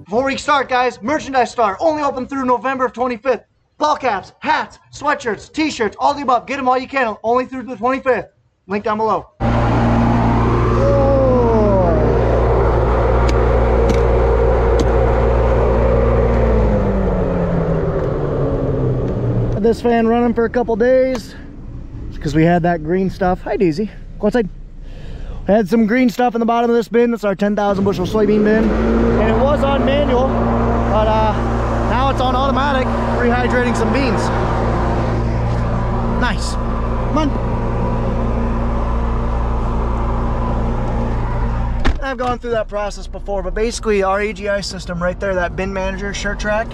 4-week start, guys. Merchandise start. Only open through November of 25th. Ball caps, hats, sweatshirts, t-shirts, all the above. Get them while you can. Only through the 25th. Link down below. Had this fan running for a couple days because we had that green stuff. Hi, Daisy. Go outside. We had some green stuff in the bottom of this bin. That's our 10,000 bushel soybean bin. And it was on manual, but now it's on automatic, rehydrating some beans. Nice. Come on. I've gone through that process before, but basically our AGI system right there, that bin manager shirt track,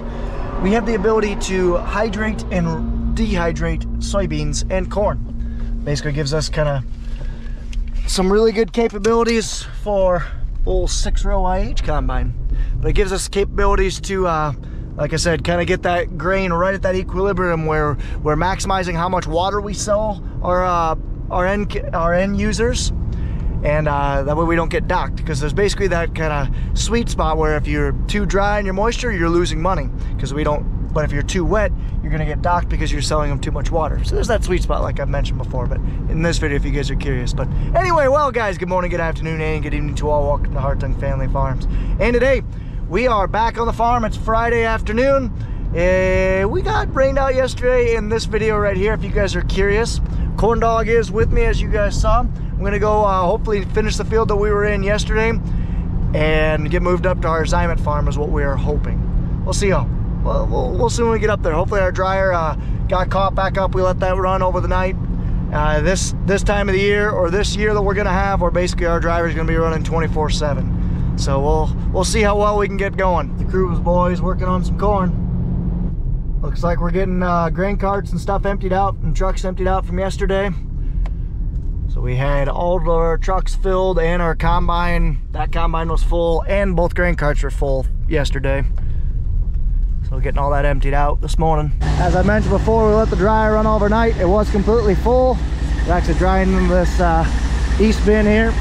we have the ability to hydrate and dehydrate soybeans and corn. Basically gives us kind of some really good capabilities for old 6-row IH combine. But it gives us capabilities to, like I said, kind of get that grain right at that equilibrium where we're maximizing how much water we sell our end users, and that way we don't get docked, because there's basically that kind of sweet spot where if you're too dry in your moisture, you're losing money, because we don't. But if you're too wet, you're gonna get docked because you're selling them too much water. So there's that sweet spot like I've mentioned before, but in this video, if you guys are curious. But anyway, well guys, good morning, good afternoon, and good evening to all. Welcome to Hartung Family Farms. And today, we are back on the farm. It's Friday afternoon. We got rained out yesterday in this video right here, if you guys are curious. Corn Dog is with me, as you guys saw. I'm gonna go hopefully finish the field that we were in yesterday and get moved up to our assignment farm is what we are hoping. We'll see how. We'll see when we get up there. Hopefully our dryer got caught back up. We let that run over the night. This time of the year, or this year that we're gonna have, or basically our dryer is gonna be running 24/7. So we'll see how well we can get going. The crew was boys working on some corn. Looks like we're getting grain carts and stuff emptied out and trucks emptied out from yesterday. So we had all of our trucks filled and our combine. That combine was full and both grain carts were full yesterday. So getting all that emptied out this morning. As I mentioned before, we let the dryer run overnight. It was completely full. It's actually drying in this east bin here.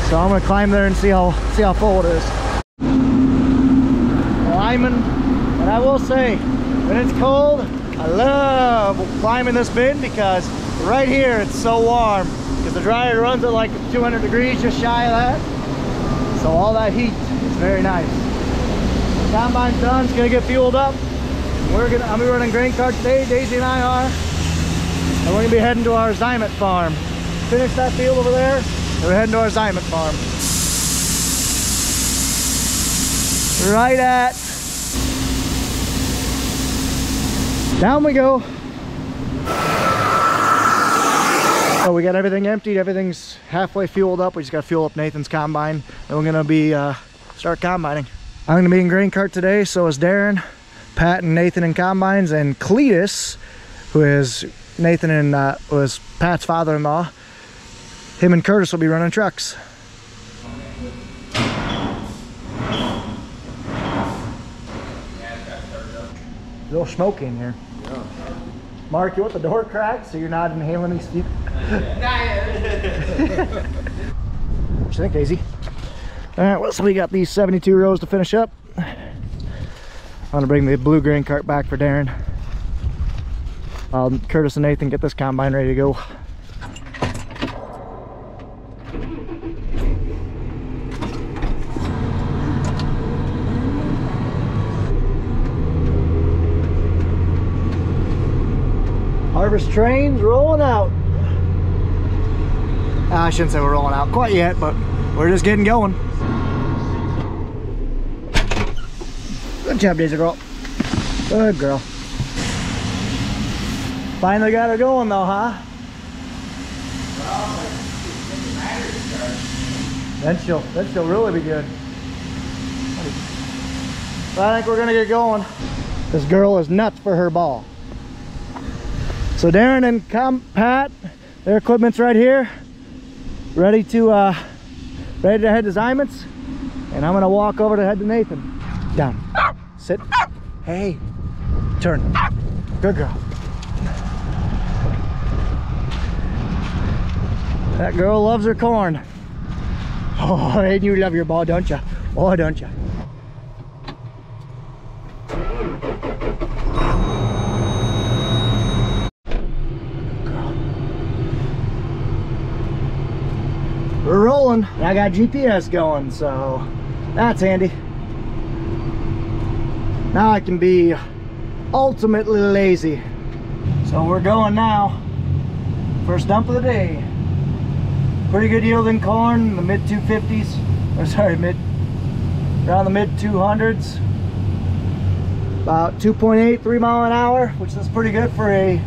So I'm gonna climb there and see how full it is. Climbing, and I will say, when it's cold, I love climbing this bin because right here it's so warm. Because the dryer runs at like 200 degrees, just shy of that. So all that heat is very nice. Combine's done, it's gonna get fueled up. I'm gonna be running grain cart today, Daisy and I are. And we're gonna be heading to our assignment farm. Finish that field over there, and we're heading to our assignment farm. Right at, down we go. So we got everything emptied, everything's halfway fueled up. We just gotta fuel up Nathan's combine, and we're gonna be start combining. I'm gonna be in grain cart today, so is Darren, Pat and Nathan in combines, and Cletus, who is Nathan and was Pat's father-in-law. Him and Curtis will be running trucks. A little smoky in here. Yeah. Mark, you want the door cracked so you're not inhaling these feet? What you think, Daisy? All right, well, so we got these 72 rows to finish up. I'm gonna bring the blue grain cart back for Darren. Curtis and Nathan get this combine ready to go. Harvest trains rolling out. I shouldn't say we're rolling out quite yet, but we're just getting going. Good job, Daisy girl. Good girl. Finally got her going though, huh? Then she'll really be good. So I think we're gonna get going. This girl is nuts for her ball. So Darren and Pat, their equipment's right here, ready to head to assignments, and I'm gonna walk over to head to Nathan. Down. Sit. Hey. Turn. Good girl. That girl loves her corn. Oh, and you love your ball, don't you? Oh, don't you? We're rolling. I got GPS going, so that's handy. Now I can be ultimately lazy. So we're going now. First dump of the day. Pretty good yielding corn, the mid 250s. Or sorry, around the mid 200s. About 2.8, 3 mile an hour, which is pretty good for a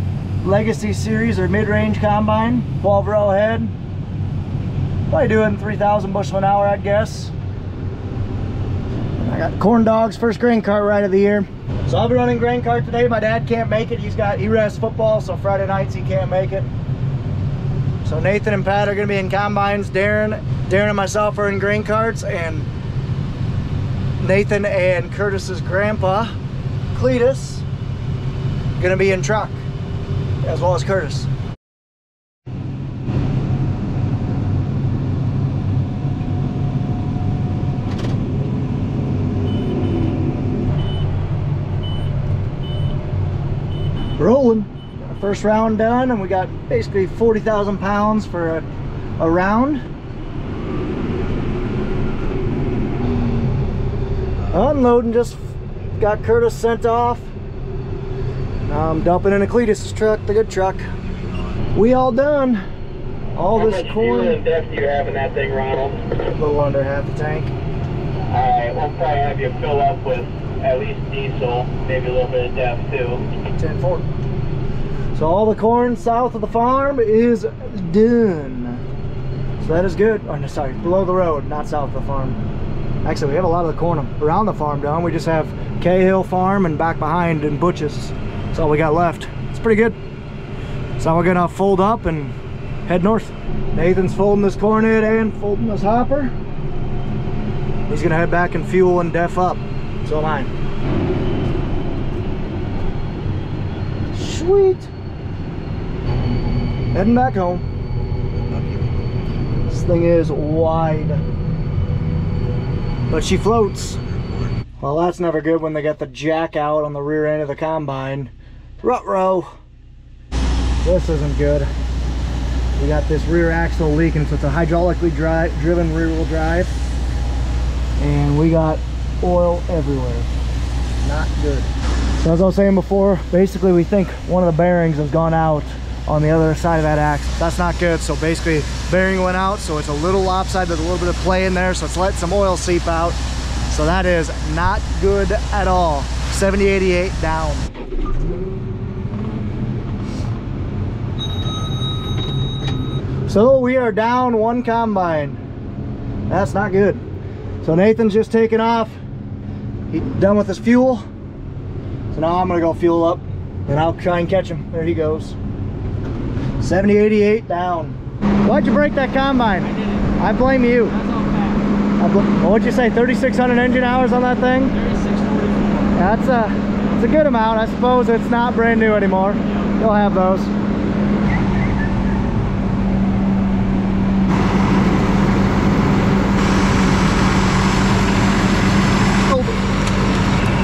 legacy series or mid-range combine. 12 row head. Probably doing 3,000 bushel an hour, I'd guess. I got corn dogs, first grain cart ride of the year. So I'll be running grain cart today. My dad can't make it. He rests football, so Friday nights he can't make it. So Nathan and Pat are gonna be in combines. Darren and myself are in grain carts, and Nathan and Curtis's grandpa, Cletus, gonna be in truck, as well as Curtis. Rolling. Our first round done, and we got basically 40,000 pounds for a round. Unloading, just got Curtis sent off. Now I'm dumping in a Cletus' truck, the good truck. We all done. All How this much corn. fuel and depth do you have in that thing, Ronald? A little under half the tank. Alright, we'll probably have you fill up with at least diesel, maybe a little bit of depth too. 10-4. So all the corn south of the farm is done. So that is good. Oh, no, sorry, below the road, not south of the farm. Actually, we have a lot of the corn around the farm done. We just have Cahill Farm and back behind in Butch's. That's all we got left. It's pretty good. So we're gonna fold up and head north. Nathan's folding this corn in and folding this hopper. He's gonna head back and fuel and def up. So am I. Sweet. Heading back home. This thing is wide, but she floats. Well, that's never good when they got the jack out on the rear end of the combine. Ruh-roh. This isn't good. We got this rear axle leaking, so it's a hydraulically driven rear wheel drive, and we got oil everywhere. Not good. So as I was saying before, basically we think one of the bearings has gone out on the other side of that axle. That's not good. So basically bearing went out, so it's a little lopsided. There's a little bit of play in there, so it's letting some oil seep out. So that is not good at all. 7088 down. So we are down one combine. That's not good. So Nathan's just taken off. He's done with his fuel. So now I'm gonna go fuel up and I'll try and catch him. There he goes. 7088 down. Why'd you break that combine? I didn't. I blame you. That's all bad. What'd you say, 3,600 engine hours on that thing? 3644. That's a good amount. I suppose it's not brand new anymore. Yeah. You'll have those.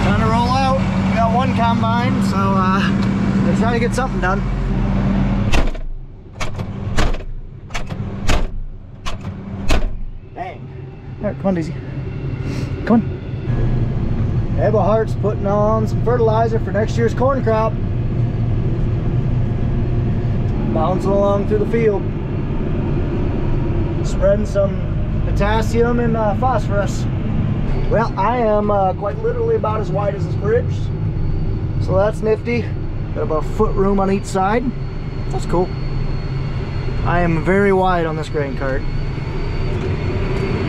Time to roll out. We got one combine, so we're trying to get something done. Alright, come on, Daisy. Come on. Eberhardt's putting on some fertilizer for next year's corn crop. Bouncing along through the field. Spreading some potassium and phosphorus. Well, I am quite literally about as wide as this bridge. So that's nifty. Got about a foot room on each side. That's cool. I am very wide on this grain cart.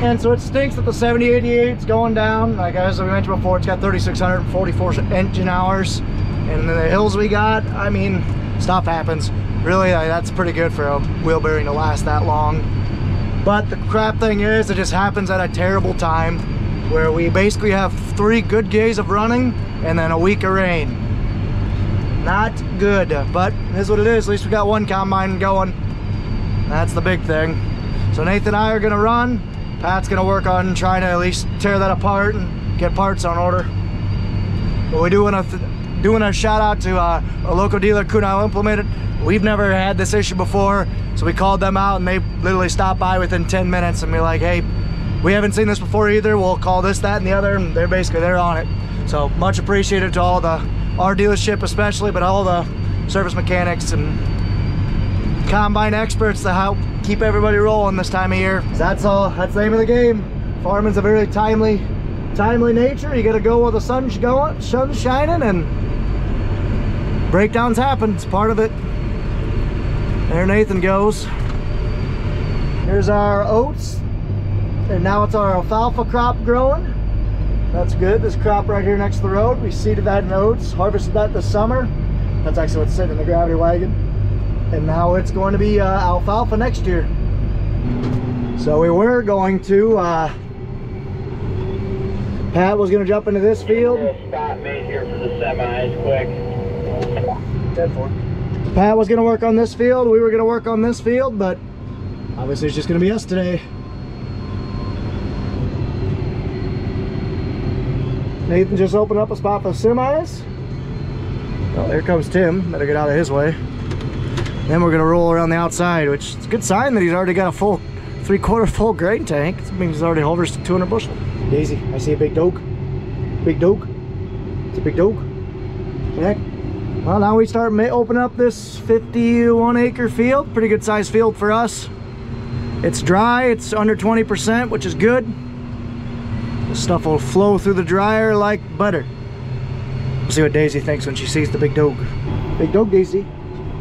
And so it stinks that the 7088 is going down. Like as we mentioned before, it's got 3,644 engine hours. And the hills we got, I mean, stuff happens. Really, that's pretty good for a wheel bearing to last that long. But the crap thing is, it just happens at a terrible time where we basically have 3 good days of running and then a week of rain. Not good, but it is what it is. At least we got one combine going. That's the big thing. So Nathan and I are gonna run, Pat's gonna work on trying to at least tear that apart and get parts on order. But we do want to doing a shout out to a local dealer, Kunal Implemented. We've never had this issue before, so we called them out and they literally stopped by within 10 minutes and we're like, hey, we haven't seen this before either. We'll call this, that, and the other, and they're on it. So much appreciated to all our dealership especially, but all the service mechanics and combine experts to help keep everybody rolling this time of year. That's all. That's the name of the game. Farming's a very timely nature. You gotta go where the sun's shining, and breakdowns happen. It's part of it. There Nathan goes. Here's our oats, and now it's our alfalfa crop growing. That's good. This crop right here next to the road, we seeded that in oats, harvested that this summer. That's actually what's sitting in the gravity wagon. And now it's going to be alfalfa next year. So we were going to, Pat was going to jump into this field. Spot made here for the semis, quick. 10-4. Pat was going to work on this field, we were going to work on this field, but obviously it's just going to be us today. Nathan just opened up a spot for the semis. Oh, here comes Tim. Better get out of his way. Then we're gonna roll around the outside, which is a good sign that he's already got a full 3/4 full grain tank. That means he's already harvested 200 bushel. Daisy, I see a big doke. Big doke. It's a big doke. Yeah. Well, now we start opening up this 51 acre field. Pretty good sized field for us. It's dry. It's under 20%, which is good. This stuff will flow through the dryer like butter. We'll see what Daisy thinks when she sees the big dog. Big dog, Daisy.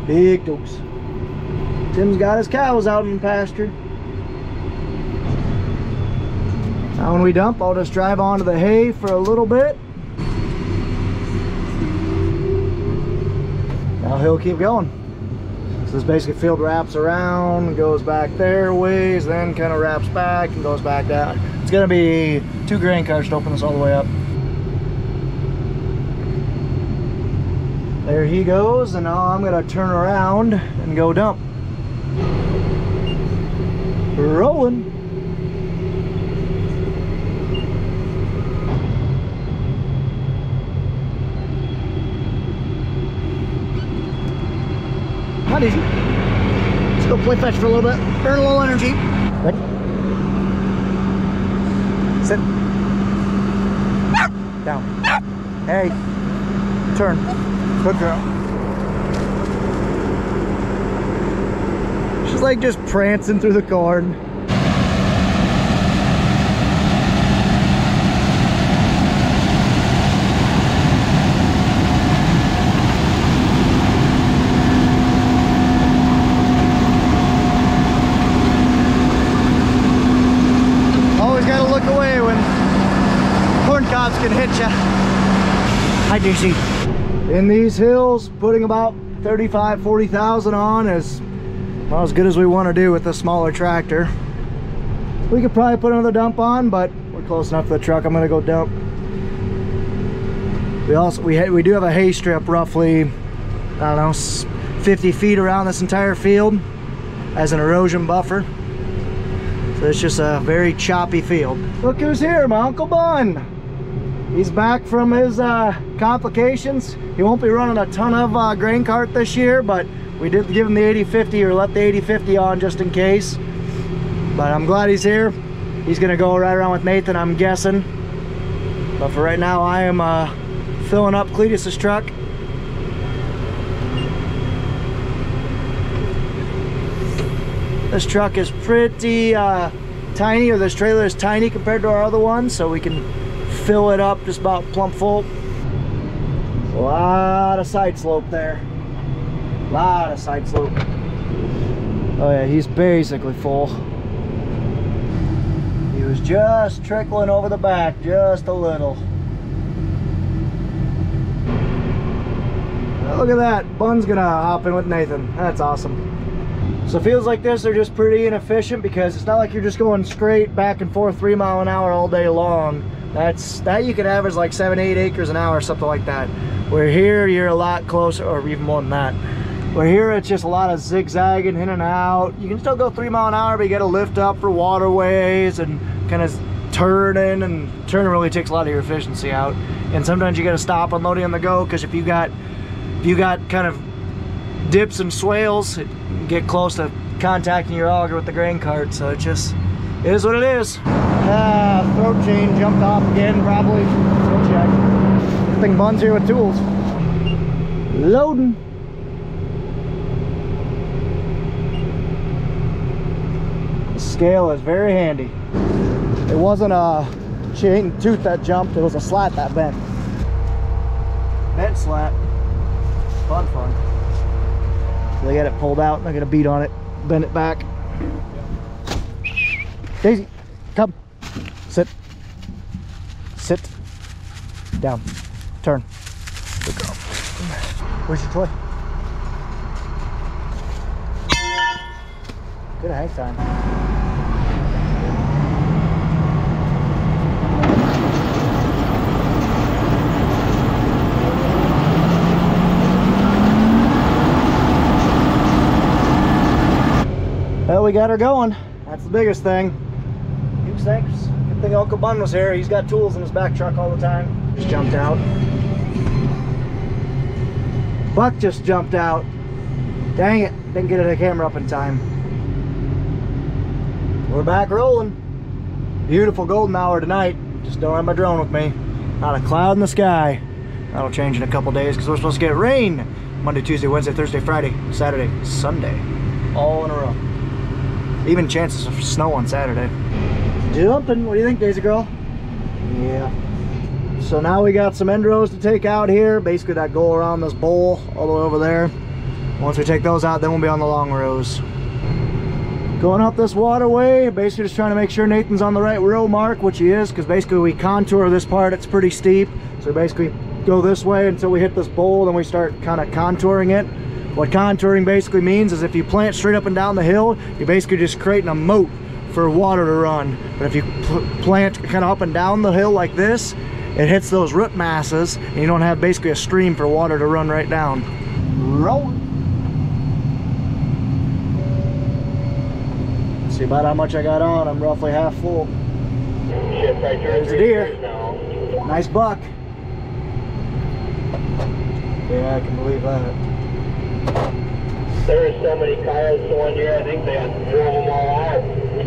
Big dogs. Tim's got his cows out in the pasture. Now when we dump, I'll just drive onto the hay for a little bit. Now he'll keep going. So this basically field wraps around, goes back there ways, then kind of wraps back and goes back down. It's gonna be 2 grain carts to open this all the way up. There he goes, and now I'm gonna turn around and go dump. Rolling. Not easy. Let's go play fetch for a little bit. Burn a little energy. Ready? Sit. Down. Hey. Turn. Good girl. She's like just prancing through the corn. Always gotta look away when corn cobs can hit ya. Hi, Daisy. In these hills, putting about 40,000 on is well, as good as we want to do with the smaller tractor. We could probably put another dump on, but we're close enough to the truck. I'm gonna go dump. We do have a hay strip roughly, I don't know, 50 feet around this entire field as an erosion buffer. So it's just a very choppy field. Look who's here, my Uncle Bun. He's back from his complications. He won't be running a ton of grain cart this year, but we did give him the 80/50 or let the 80/50 on just in case. But I'm glad he's here. He's gonna go right around with Nathan, I'm guessing. But for right now, I am filling up Cletus's truck. This truck is pretty tiny, or this trailer is tiny compared to our other one, so we can fill it up just about plump full. A lot of side slope there. A lot of side slope. Oh yeah, he's basically full. He was just trickling over the back, just a little. Look at that, Bun's gonna hop in with Nathan. That's awesome. So fields like this are just pretty inefficient because it's not like you're just going straight back and forth 3 miles an hour all day long. That you could average like 7-8 acres an hour, something like that. Where here you're a lot closer, or even more than that. Where here it's just a lot of zigzagging in and out. You can still go 3 mile an hour, but you got to lift up for waterways and kind of turning, and turning really takes a lot of your efficiency out. And sometimes you got to stop unloading on the go, because if you got kind of dips and swales, it can get close to contacting your auger with the grain cart. So it just is what it is. Throat chain jumped off again, probably. We'll check. This thing buns here with tools. Loading. The scale is very handy. It wasn't a chain tooth that jumped, it was a slat that bent. Bent slat. Fun. So they got it pulled out, and they're gonna beat on it, bend it back. Daisy, come. Sit. Sit. Down. Turn. Good girl. Where's your toy? Good hang time. Well, we got her going. That's the biggest thing. Huge thanks. Good thing Uncle Bun was here. He's got tools in his back truck all the time. Just jumped out. Buck just jumped out. Dang it. Didn't get the camera up in time. We're back rolling. Beautiful golden hour tonight. Just don't have my drone with me. Not a cloud in the sky. That'll change in a couple days, because we're supposed to get rain Monday, Tuesday, Wednesday, Thursday, Friday, Saturday, Sunday. All in a row. Even chances of snow on Saturday. Jumping. What do you think, Daisy girl? Yeah. So now we got some end rows to take out here. Basically that go around this bowl all the way over there. Once we take those out, then we'll be on the long rows. Going up this waterway, basically just trying to make sure Nathan's on the right row mark, which he is, because basically we contour this part. It's pretty steep. So basically go this way until we hit this bowl, then we start kind of contouring it. What contouring basically means is if you plant straight up and down the hill, you're basically just creating a moat for water to run. But if you plant kind of up and down the hill like this, it hits those root masses, and you don't have basically a stream for water to run right down. Roll. See about how much I got on. I'm roughly half full. There's a deer. Nice buck. Yeah, I can believe that. There were so many coyotes the one year, I think they had drove them all out.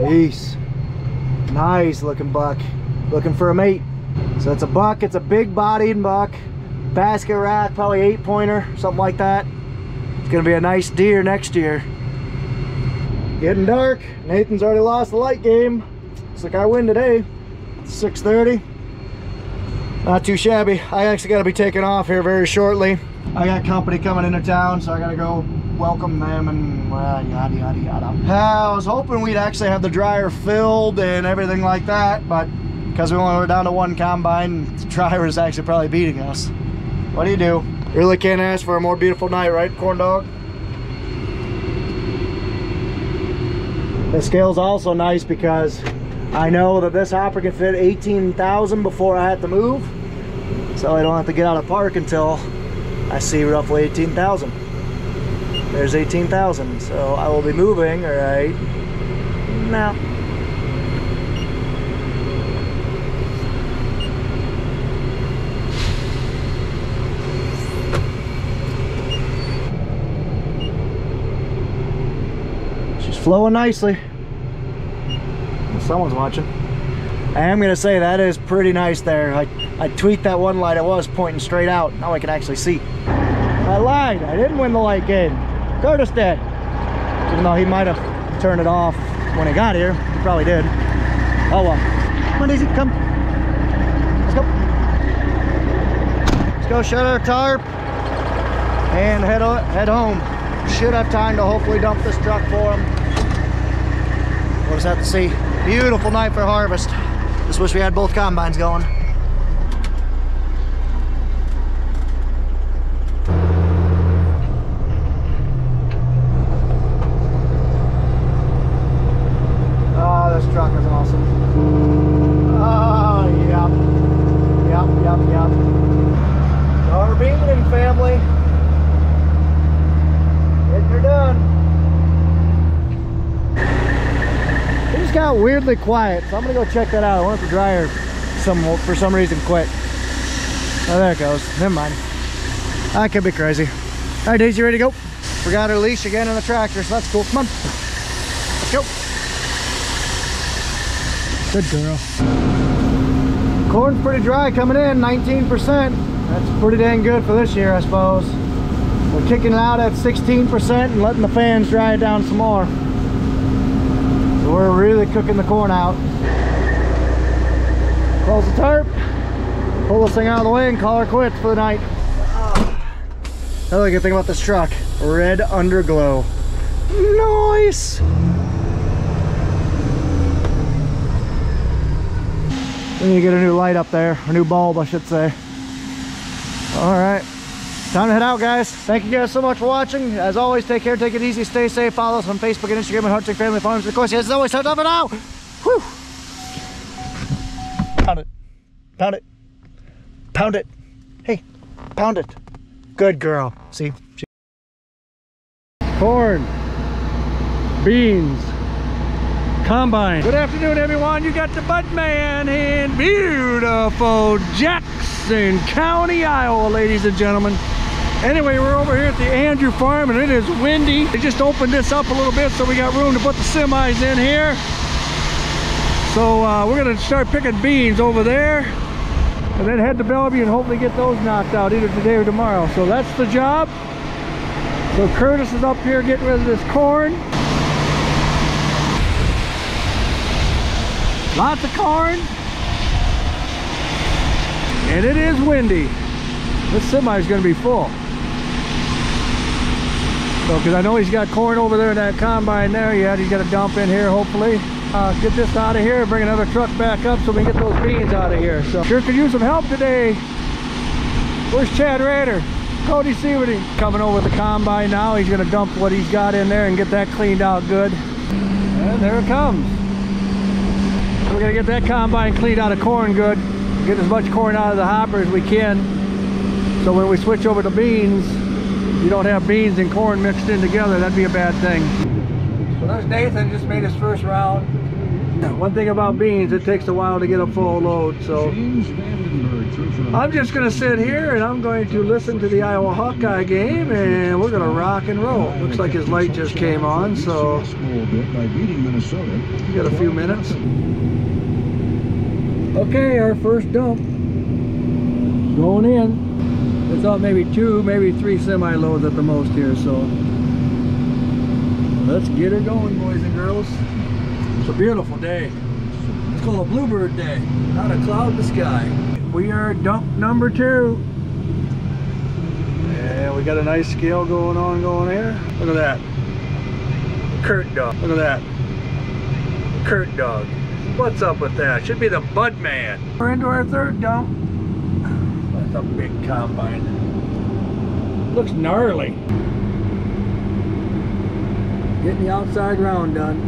Peace. Nice looking buck. Looking for a mate. So it's a buck, it's a big bodied buck. Basket rack, probably 8-pointer, something like that. It's gonna be a nice deer next year. Getting dark. Nathan's already lost the light game. Looks like I win today. It's 6:30. Not too shabby. I actually gotta be taking off here very shortly. I got company coming into town, so I gotta go welcome them and yada yada yada. I was hoping we'd actually have the dryer filled and everything like that, but because we only were down to one combine, the dryer is actually probably beating us. What do you do? Really can't ask for a more beautiful night, right, corn dog? The scale's also nice because I know that this hopper can fit 18,000 before I have to move, so I don't have to get out of park until I see roughly 18,000. There's 18,000, so I will be moving right now. She's flowing nicely. Someone's watching. I am gonna say that is pretty nice there. I tweaked that one light. It was pointing straight out. Now I can actually see. I lied. I didn't win the light game. Curtis did. Even though he might have turned it off when he got here. He probably did. Oh well. Come on, Daisy, come. Let's go. Let's go shut our tarp and head home. Should have time to hopefully dump this truck for him. We'll just have to see. Beautiful night for harvest. Just wish we had both combines going. Oh, this truck is awesome. Oh, yep. Yep. Carbine and family. You're done. It just got weirdly quiet, so I'm gonna go check that out. I wonder if the dryer for some reason quit. Oh, there it goes. Never mind. I could be crazy. All right, Daisy, ready to go? Forgot her leash again on the tractor, so that's cool. Come on. Let's go. Good girl. Corn's pretty dry coming in, 19%. That's pretty dang good for this year, I suppose. We're kicking it out at 16% and letting the fans dry it down some more. So we're really cooking the corn out. Close the tarp, pull this thing out of the way and call her quits for the night. Another good thing about this truck, red underglow. Nice! We need to get a new light up there, a new bulb I should say. All right, time to head out, guys. Thank you guys so much for watching. As always, take care, take it easy, stay safe. Follow us on Facebook and Instagram at Hartung Family Farms. Of course, as always, time for now. Whew. Pound it, pound it, pound it. Hey, pound it. Good girl. See? Corn, beans, combine. Good afternoon, everyone. You got the Bud Man in beautiful Jackson County, Iowa, ladies and gentlemen. Anyway, we're over here at the Andrew Farm and it is windy. They just opened this up a little bit so we got room to put the semis in here. So we're gonna start picking beans over there and then head to Bellevue and hopefully get those knocked out either today or tomorrow. So that's the job. So Curtis is up here getting rid of this corn. Lots of corn. And it is windy. This semi is going to be full. So, because I know he's got corn over there in that combine there. Yeah, he's got a dump in here, hopefully. Get this out of here, bring another truck back up so we can get those beans out of here. So, sure could use some help today. Where's Chad Rader? Cody Seaverty coming over with the combine now. He's going to dump what he's got in there and get that cleaned out good. And there it comes. We're going to get that combine cleaned out of corn good. Get as much corn out of the hopper as we can. So when we switch over to beans, you don't have beans and corn mixed in together. That'd be a bad thing. So there's Nathan, just made his first round. One thing about beans, it takes a while to get a full load. So I'm just going to sit here and I'm going to listen to the Iowa Hawkeye game and we're going to rock and roll. Looks like his light just came on, so we got a few minutes. Okay, our first dump going in. I thought maybe 2, maybe 3 semi-loads at the most here, so let's get her going, boys and girls. It's a beautiful day. It's called a bluebird day. Not a cloud in the sky. We are dump number 2. And we got a nice scale going here. Look at that. Kurt dog. Look at that. Kurt dog. What's up with that? Should be the Bud Man. We're into our third dump. That's a big combine. Looks gnarly. Getting the outside round done.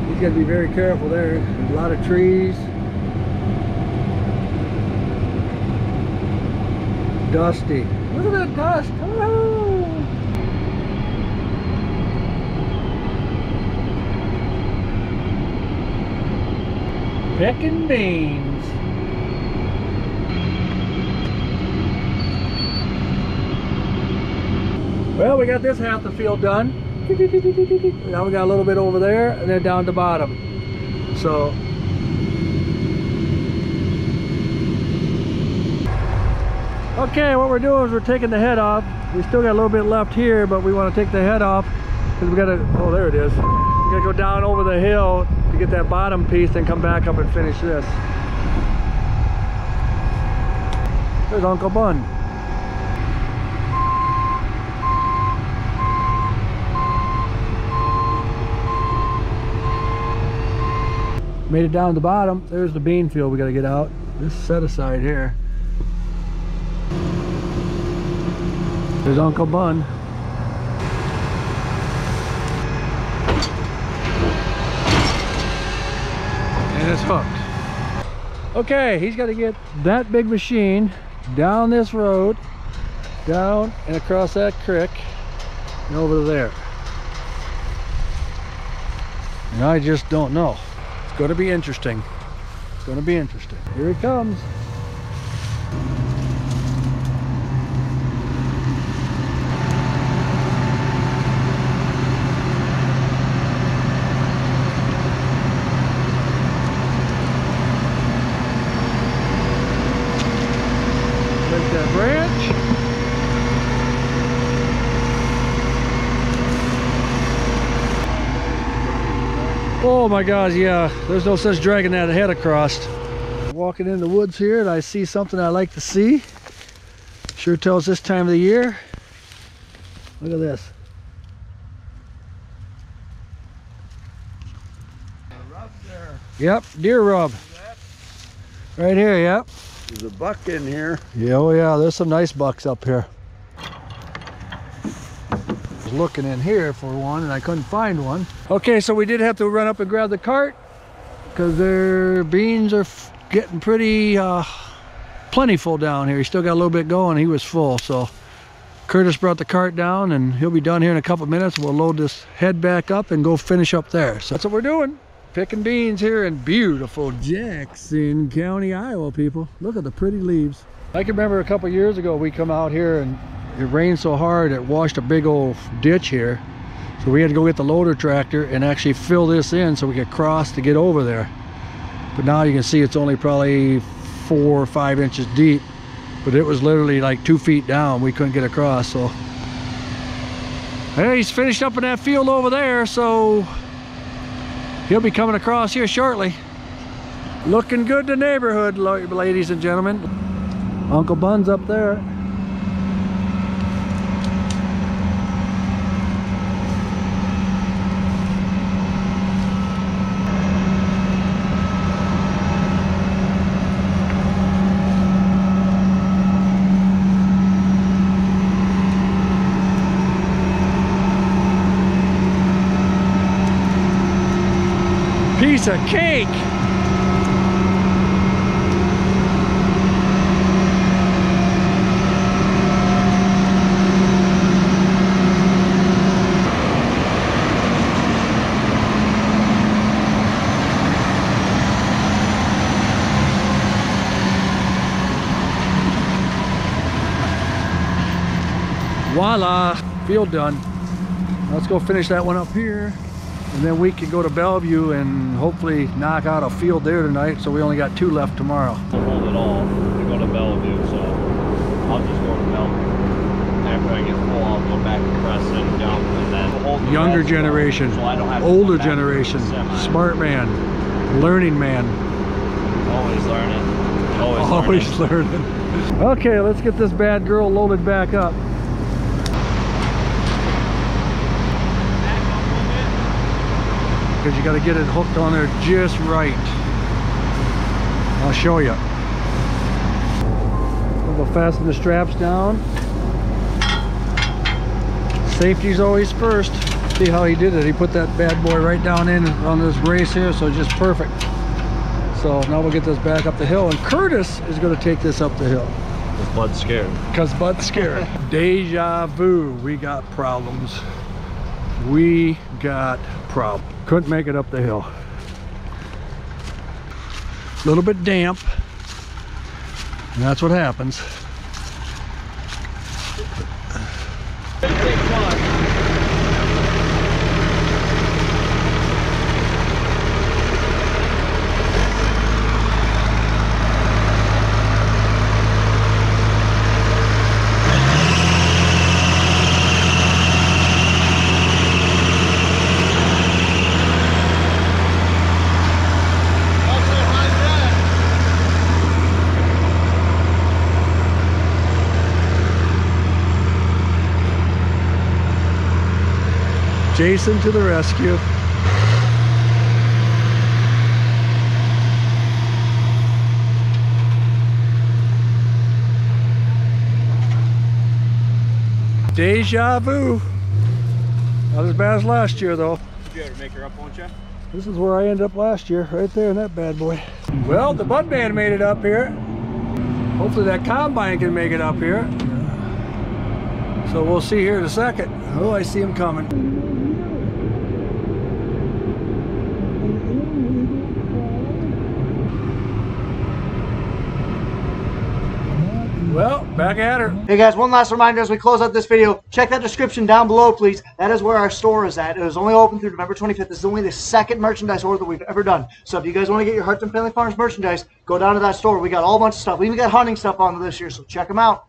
He's got to be very careful there. There's a lot of trees. Dusty. Look at that dust. Oh. Picking beans. Well, we got this half the field done. Now we got a little bit over there and then down the bottom. So okay, what we're doing is we're taking the head off. We still got a little bit left here, but we want to take the head off because we got to, oh, there it is. We got to go down over the hill to get that bottom piece and come back up and finish this. There's Uncle Bun. Made it down to the bottom. There's the bean field we got to get out. This set aside here. There's Uncle Bun. And it's hooked. Okay, he's got to get that big machine down this road, down and across that creek and over to there. And I just don't know. It's going to be interesting. It's going to be interesting. Here it comes. Take that branch. Oh my gosh, yeah, there's no sense dragging that head across. Walking in the woods here and I see something I like to see. Sure tells this time of the year. Look at this. Rub there. Yep, deer rub. Right here, yep. There's a buck in here. Yeah, oh yeah, there's some nice bucks up here. I was looking in here for one and I couldn't find one. Okay, so we did have to run up and grab the cart because their beans are getting pretty plentiful down here. He still got a little bit going. He was full, so Curtis brought the cart down and he'll be done here in a couple of minutes. We'll load this head back up and go finish up there. So that's what we're doing. Picking beans here in beautiful Jackson County, Iowa, people. Look at the pretty leaves. I can remember a couple years ago we come out here and it rained so hard it washed a big old ditch here. So we had to go get the loader tractor and actually fill this in so we could cross to get over there. But now you can see it's only probably 4 or 5 inches deep. But it was literally like 2 feet down. We couldn't get across, so. Hey, he's finished up in that field over there, so he'll be coming across here shortly. Looking good in the neighborhood, ladies and gentlemen. Uncle Bun's up there. Piece of cake. Voila, field done. Let's go finish that one up here. And then we can go to Bellevue and hopefully knock out a field there tonight, so we only got 2 left tomorrow. I'll hold it all to go to Bellevue, so I'll just go to Bellevue. After I get full, I'll go back to Crescent, dump, and then hold the Younger rest generation, so I don't have to older come back to the generation, semi. smart man, learning man. Always learning. Always learning. Okay, let's get this bad girl loaded back up. Because you got to get it hooked on there just right. I'll show you. We'll fasten the straps down. Safety's always first. See how he did it. He put that bad boy right down in on this brace here, so just perfect. So now we'll get this back up the hill, and Curtis is going to take this up the hill. Because Bud's scared. Because Bud's scared. Deja vu. We got problems. We got problems. Couldn't make it up the hill. A little bit damp. And that's what happens. Jason to the rescue. Deja vu. Not as bad as last year though. You ever make her up, won't you? This is where I ended up last year, right there in that bad boy. Well, the Bud man made it up here. Hopefully that combine can make it up here. So we'll see here in a second. Oh, I see him coming. Well, back at her. Hey guys, one last reminder as we close out this video, check that description down below, please. That is where our store is at. It was only open through November 25th. This is only the second merchandise order that we've ever done. So if you guys want to get your Hartung Family Farms merchandise, go down to that store. We got all a bunch of stuff. We even got hunting stuff on this year, so check them out.